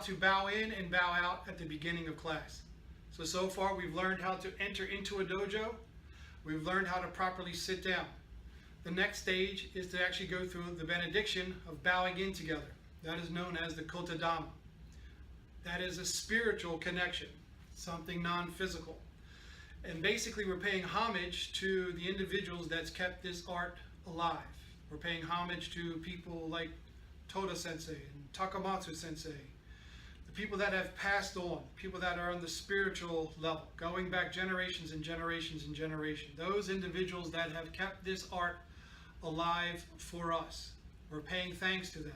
To bow in and bow out at the beginning of class. So far we've learned how to enter into a dojo. We've learned how to properly sit down. The next stage is to actually go through the benediction of bowing in together. That is known as the Kotodama. That is a spiritual connection, something non-physical. And basically we're paying homage to the individuals that's kept this art alive. We're paying homage to people like Toda Sensei and Takamatsu Sensei, the people that have passed on, people that are on the spiritual level, going back generations and generations and generations. Those individuals that have kept this art alive for us. We're paying thanks to them.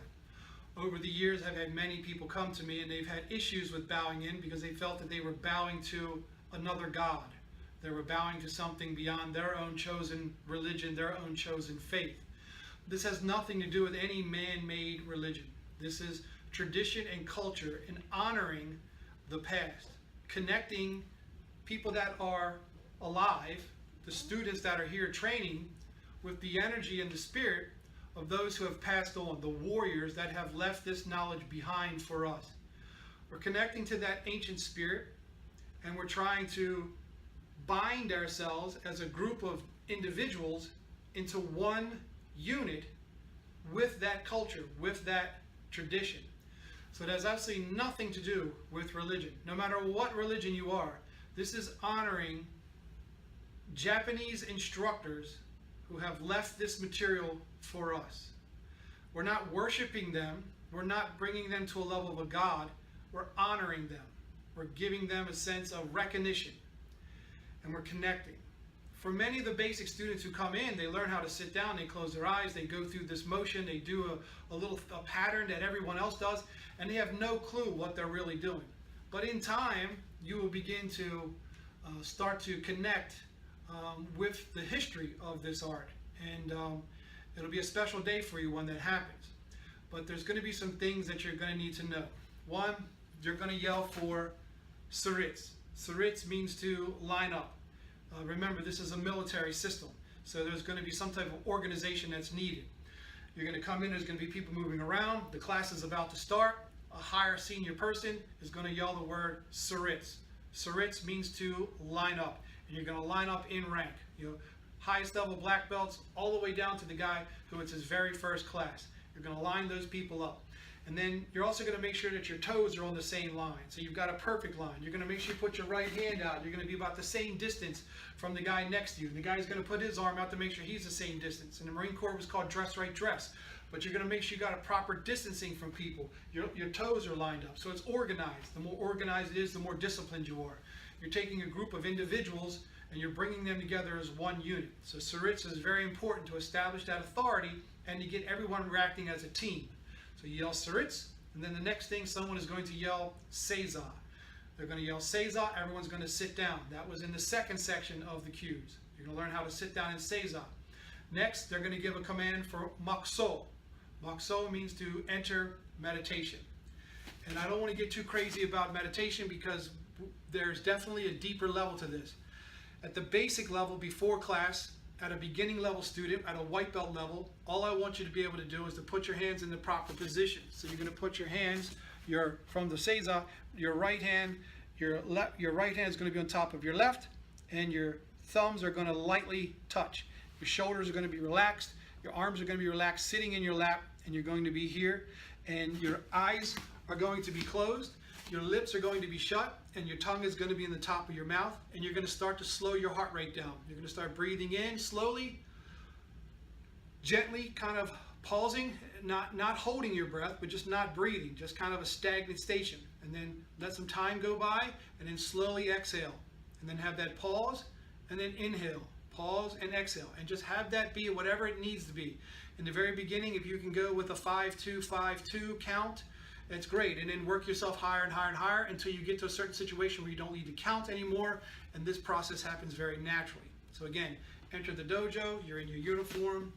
Over the years, I've had many people come to me and they've had issues with bowing in because they felt that they were bowing to another god. They were bowing to something beyond their own chosen religion, their own chosen faith. This has nothing to do with any man-made religion. This is tradition and culture and honoring the past, connecting people that are alive, the students that are here training, with the energy and the spirit of those who have passed on, the warriors that have left this knowledge behind for us. We're connecting to that ancient spirit and we're trying to bind ourselves as a group of individuals into one unit with that culture, with that tradition. So it has absolutely nothing to do with religion. No matter what religion you are, this is honoring Japanese instructors who have left this material for us. We're not worshiping them. We're not bringing them to a level of a god. We're honoring them. We're giving them a sense of recognition. And we're connecting. For many of the basic students who come in, they learn how to sit down, they close their eyes, they go through this motion, they do a pattern that everyone else does, and they have no clue what they're really doing. But in time, you will begin to start to connect with the history of this art. And it'll be a special day for you when that happens. But there's going to be some things that you're going to need to know. One, you're going to yell for Saritz. Saritz means to line up. Remember, this is a military system, so there's going to be some type of organization that's needed. You're going to come in, there's going to be people moving around, the class is about to start, a higher senior person is going to yell the word Saritz. Saritz means to line up, and you're going to line up in rank. You know, highest level black belts all the way down to the guy who it's his very first class. You're going to line those people up. And then you're also going to make sure that your toes are on the same line. So you've got a perfect line. You're going to make sure you put your right hand out. You're going to be about the same distance from the guy next to you. And the guy's going to put his arm out to make sure he's the same distance. In the Marine Corps, it was called dress right dress. But you're going to make sure you got a proper distancing from people. Your toes are lined up. So it's organized. The more organized it is, the more disciplined you are. You're taking a group of individuals and you're bringing them together as one unit. So Saritz is very important to establish that authority and to get everyone reacting as a team. So you yell Saritz, and then the next thing, someone is going to yell Seiza. They're going to yell Seiza, everyone's going to sit down. That was in the second section of the cues. You're going to learn how to sit down in Seiza. Next, they're going to give a command for Maku-so. Maku-so means to enter meditation. And I don't want to get too crazy about meditation because there's definitely a deeper level to this. At the basic level before class, at a beginning level student, at a white belt level, all I want you to be able to do is to put your hands in the proper position. So you're going to put your hands, from the Seiza, your right hand is going to be on top of your left, and your thumbs are going to lightly touch. Your shoulders are going to be relaxed. Your arms are going to be relaxed, sitting in your lap, and you're going to be here. And your eyes are going to be closed. Your lips are going to be shut, and your tongue is going to be in the top of your mouth. And you're going to start to slow your heart rate down. You're going to start breathing in slowly, gently, kind of pausing, not holding your breath, but just not breathing, just kind of a stagnant station. And then let some time go by, and then slowly exhale. And then have that pause, and then inhale, pause, and exhale. And just have that be whatever it needs to be. In the very beginning, if you can go with a 5-2-5-2 count, that's great. And then work yourself higher and higher and higher until you get to a certain situation where you don't need to count anymore. And this process happens very naturally. So again, enter the dojo, you're in your uniform,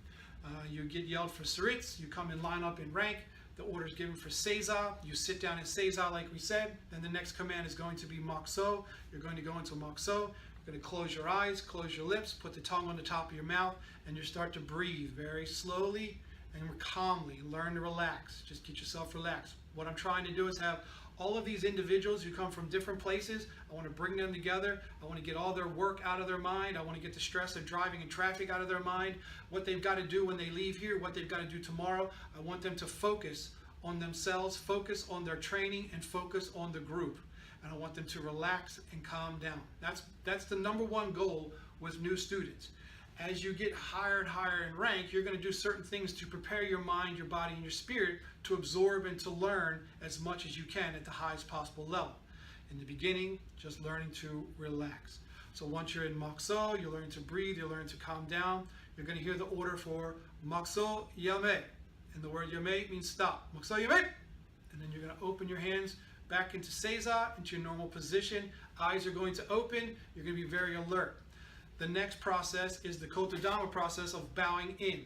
you get yelled for Saritz, you come and line up in rank, the order is given for Seiza, you sit down in Seiza like we said, then the next command is going to be Maku-so. You're going to go into Maku-so, you're going to close your eyes, close your lips, put the tongue on the top of your mouth, and you start to breathe very slowly and calmly. Learn to relax, just get yourself relaxed. What I'm trying to do is have all of these individuals who come from different places, I want to bring them together. I want to get all their work out of their mind. I want to get the stress of driving and traffic out of their mind, what they've got to do when they leave here, what they've got to do tomorrow. I want them to focus on themselves, focus on their training, and focus on the group. And I want them to relax and calm down. That's the number one goal with new students. As you get higher and higher in rank, you're going to do certain things to prepare your mind, your body, and your spirit to absorb and to learn as much as you can at the highest possible level. In the beginning, just learning to relax. So once you're in Maku-so, you learn to breathe, you learn to calm down. You're going to hear the order for Maku-so Yame. And the word Yame means stop. Maku-so Yame! And then you're going to open your hands back into Seiza, into your normal position. Eyes are going to open. You're going to be very alert. The next process is the Kotodama process of bowing in.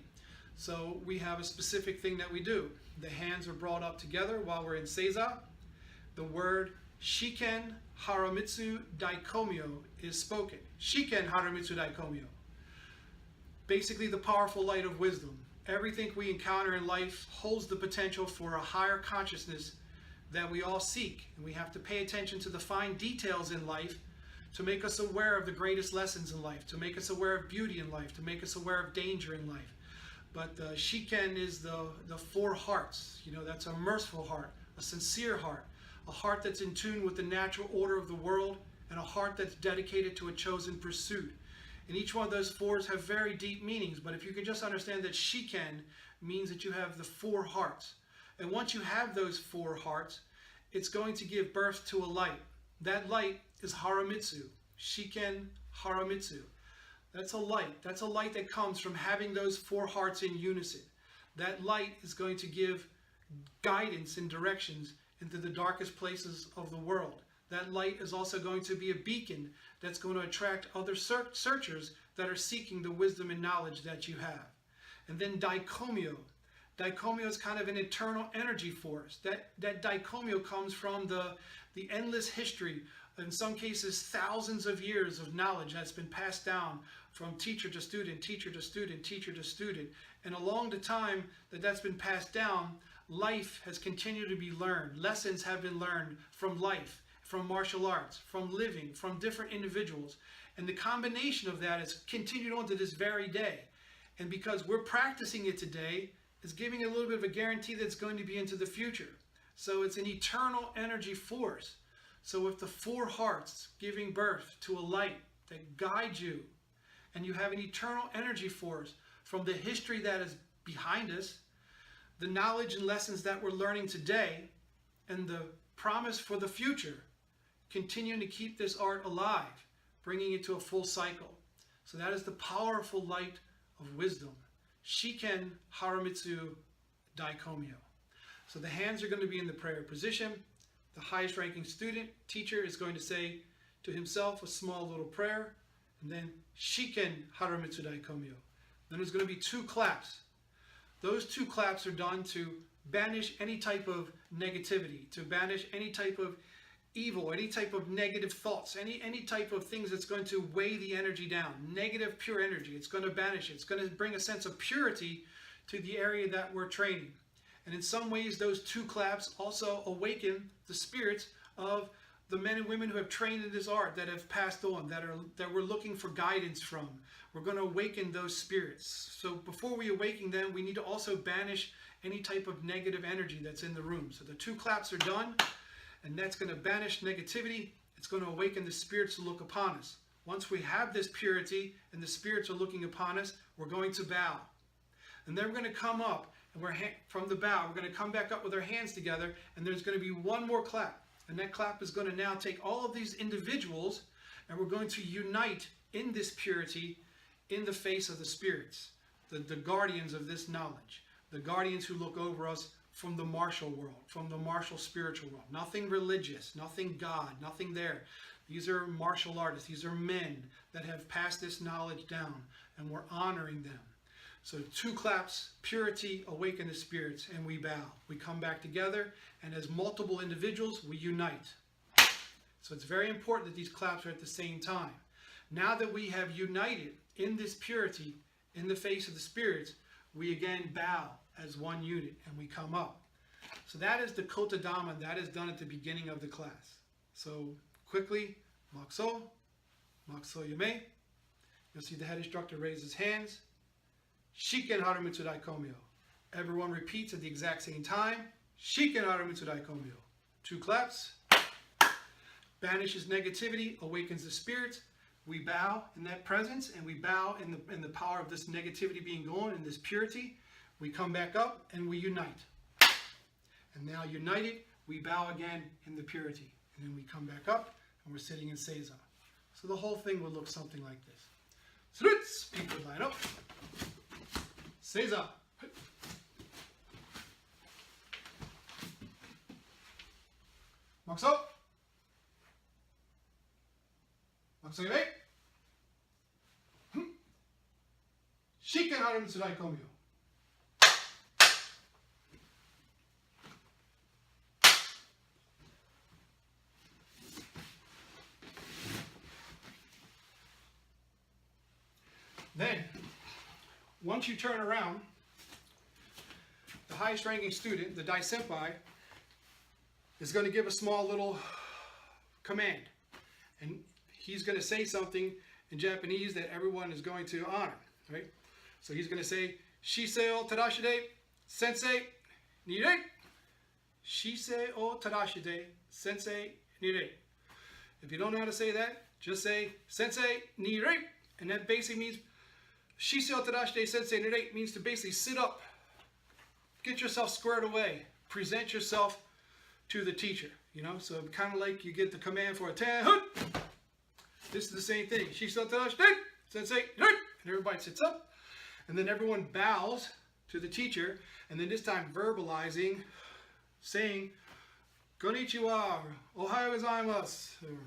So we have a specific thing that we do. The hands are brought up together while we're in Seiza. The word Shiken Haramitsu Daikomiyo is spoken. Shiken Haramitsu Daikomiyo. Basically the powerful light of wisdom. Everything we encounter in life holds the potential for a higher consciousness that we all seek. And we have to pay attention to the fine details in life to make us aware of the greatest lessons in life, to make us aware of beauty in life, to make us aware of danger in life. But Shiken is the four hearts. You know, that's a merciful heart, a sincere heart, a heart that's in tune with the natural order of the world, and a heart that's dedicated to a chosen pursuit. And each one of those fours have very deep meanings, but if you can just understand that Shiken means that you have the four hearts. And once you have those four hearts, it's going to give birth to a light. That light is Haramitsu, Shiken Haramitsu. That's a light. That's a light that comes from having those four hearts in unison. That light is going to give guidance and directions into the darkest places of the world. That light is also going to be a beacon that's going to attract other searchers that are seeking the wisdom and knowledge that you have. And then Daikomiyo. Daikomiyo is kind of an eternal energy force. That Daikomiyo comes from the endless history, in some cases thousands of years of knowledge that's been passed down from teacher to student, teacher to student, teacher to student. And along the time that's been passed down, life has continued to be learned. Lessons have been learned from life, from martial arts, from living, from different individuals. And the combination of that has continued on to this very day. And because we're practicing it today, it's giving a little bit of a guarantee that it's going to be into the future. So it's an eternal energy force. So with the four hearts giving birth to a light that guides you, and you have an eternal energy force from the history that is behind us, the knowledge and lessons that we're learning today, and the promise for the future, continuing to keep this art alive, bringing it to a full cycle. So that is the powerful light of wisdom. Shiken Haramitsu Daikomiyo. So the hands are going to be in the prayer position. The highest ranking student, teacher, is going to say to himself a small little prayer, and then Shiken Haramitsu Daikomiyo. Then there's going to be two claps. Those two claps are done to banish any type of negativity, to banish any type of evil, any type of negative thoughts, any type of things that's going to weigh the energy down. Negative, pure energy. It's going to banish it. It's going to bring a sense of purity to the area that we're training. And in some ways, those two claps also awaken the spirits of the men and women who have trained in this art, that have passed on, that we're looking for guidance from. We're going to awaken those spirits. So before we awaken them, we need to also banish any type of negative energy that's in the room. So the 2 claps are done, and that's going to banish negativity. It's going to awaken the spirits to look upon us. Once we have this purity and the spirits are looking upon us, we're going to bow. And then we're going to come up, and from the bow, we're going to come back up with our hands together, and there's going to be one more clap. And that clap is going to now take all of these individuals, and we're going to unite in this purity in the face of the spirits, the guardians of this knowledge, the guardians who look over us from the martial world, from the martial spiritual world. Nothing religious, nothing God, nothing there. These are martial artists. These are men that have passed this knowledge down, and we're honoring them. So 2 claps, purity, awaken the spirits, and we bow. We come back together, and as multiple individuals, we unite. So it's very important that these claps are at the same time. Now that we have united in this purity, in the face of the spirits, we again bow as one unit, and we come up. So that is the Kotodama. That is done at the beginning of the class. So quickly, Maku-so Yame. You'll see the head instructor raise his hands. Shiken Haramitsu Daikomiyo. Everyone repeats at the exact same time. Shiken Haramitsu Daikomiyo. 2 claps. Banishes negativity, awakens the spirits. We bow in that presence, and we bow in the power of this negativity being gone, in this purity. We come back up, and we unite. And now united, we bow again in the purity. And then we come back up, and we're sitting in Seiza. So the whole thing would look something like this. Srutz! People line up. Seiza. Maku-so. Maku-so Yame. Shiken Haramitsu Daikomiyo. Then, once you turn around, the highest ranking student, the Dai Senpai, is going to give a small little command. And he's going to say something in Japanese that everyone is going to honor. Right? So he's going to say, Shisei o Tadashide, Sensei, Nire. Shisei o Tadashide, Sensei, Nire. If you don't know how to say that, just say, Sensei, Nire. And that basically means, Shisei o Tadashide, Sensei, Nire means to basically sit up, get yourself squared away, present yourself to the teacher. You know, so kind of like you get the command for a ten. This is the same thing. Shisei o Tadashide, Sensei, Nire. And everybody sits up, and then everyone bows to the teacher, and then this time verbalizing, saying, Konnichiwa, Ohayou gozaimasu,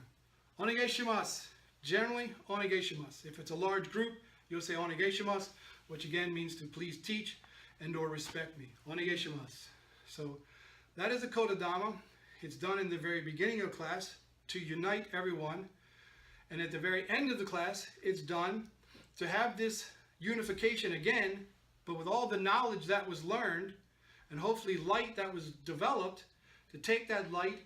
Onegai Shimasu. Generally, Onegai Shimasu. If it's a large group, you'll say Onegai Shimasu, which again means to please teach and or respect me. Onegai Shimasu. So that is the Kotodama. It's done in the very beginning of class to unite everyone, and at the very end of the class, it's done to have this unification again, but with all the knowledge that was learned, and hopefully light that was developed, to take that light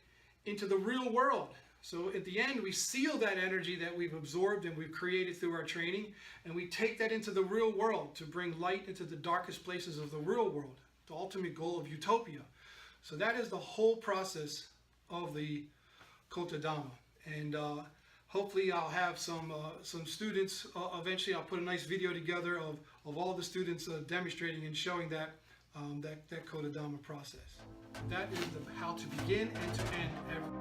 into the real world. So at the end, we seal that energy that we've absorbed and we've created through our training, and we take that into the real world to bring light into the darkest places of the real world, the ultimate goal of utopia. So that is the whole process of the Kotodama. And hopefully I'll have some students, eventually I'll put a nice video together of all the students demonstrating and showing that Kotodama process. That is how to begin and to end every